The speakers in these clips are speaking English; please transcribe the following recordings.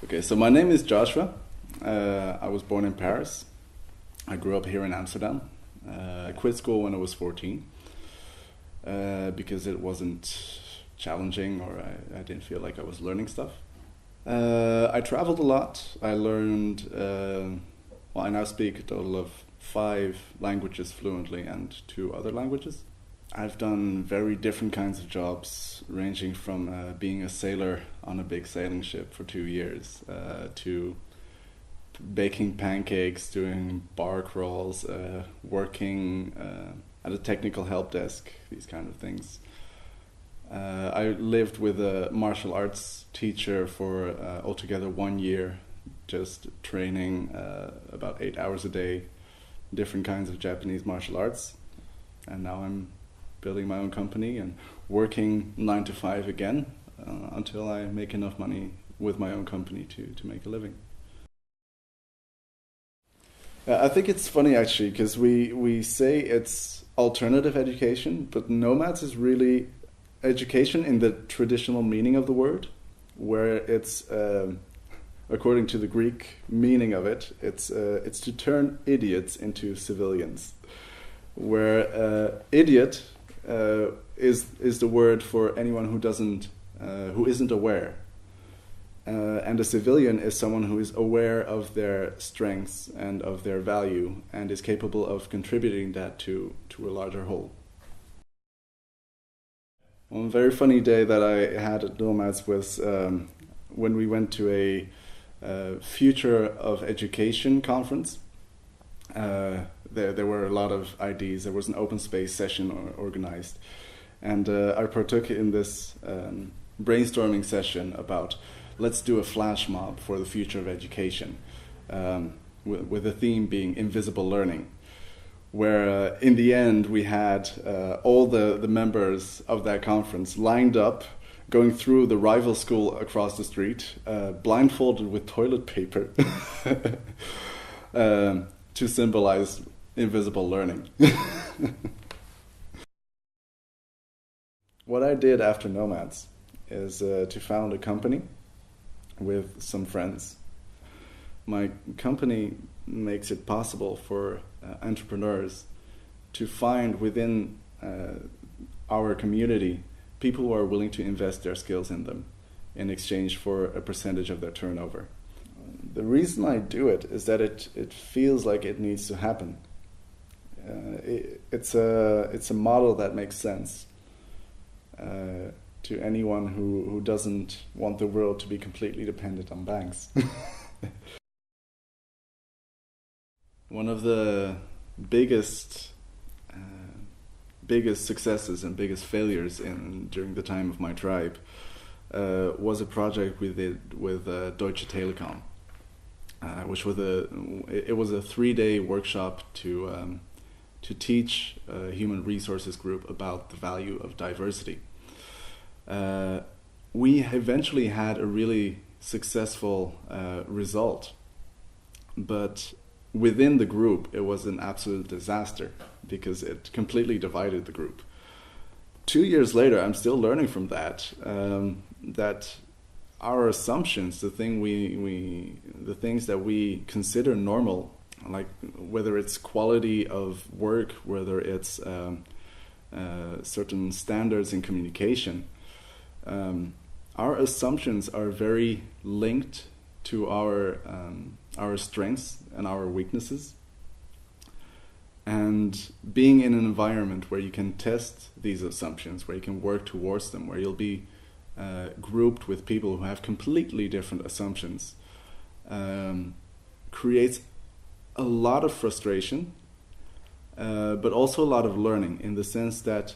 Okay, so my name is Joshua. I was born in Paris. I grew up here in Amsterdam. I quit school when I was 14 because it wasn't challenging, or I didn't feel like I was learning stuff. I traveled a lot. I learned, I now speak a total of 5 languages fluently and 2 other languages. I've done very different kinds of jobs, ranging from being a sailor on a big sailing ship for 2 years to baking pancakes, doing bar crawls, working at a technical help desk, these kind of things. I lived with a martial arts teacher for altogether 1 year, just training about 8 hours a day, different kinds of Japanese martial arts. And now I'm building my own company and working 9 to 5 again until I make enough money with my own company to make a living. I think it's funny actually, because we say it's alternative education, but Knowmads is really education in the traditional meaning of the word, where it's, according to the Greek meaning of it, it's to turn idiots into civilians, where idiot is the word for anyone who isn't aware, and a civilian is someone who is aware of their strengths and of their value and is capable of contributing that to a larger whole. One very funny day that I had at Knowmads was when we went to a Future of Education conference. There were a lot of ideas. There was an open space session organized, and I partook in this brainstorming session about let's do a flash mob for the future of education, with the theme being invisible learning, where in the end we had all the members of that conference lined up, going through the rival school across the street, blindfolded with toilet paper, to symbolize invisible learning. What I did after Knowmads is to found a company with some friends. My company makes it possible for entrepreneurs to find within our community people who are willing to invest their skills in them in exchange for a percentage of their turnover. The reason I do it is that it feels like it needs to happen. It's a model that makes sense to anyone who doesn't want the world to be completely dependent on banks. One of the biggest successes and biggest failures during the time of my tribe was a project we did with Deutsche Telekom, which was it was a 3-day workshop to teach a human resources group about the value of diversity. We eventually had a really successful result, but within the group it was an absolute disaster because it completely divided the group. 2 years later, I'm still learning from that, that our assumptions, the things that we consider normal, like whether it's quality of work, whether it's certain standards in communication, our assumptions are very linked to our strengths and our weaknesses. And being in an environment where you can test these assumptions, where you can work towards them, where you'll be grouped with people who have completely different assumptions, creates a lot of frustration, but also a lot of learning, in the sense that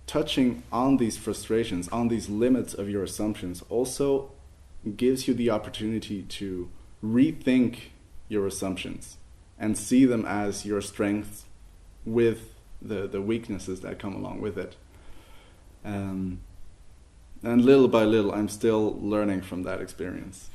touching on these frustrations, on these limits of your assumptions, also gives you the opportunity to rethink your assumptions and see them as your strengths with the weaknesses that come along with it. And little by little, I'm still learning from that experience.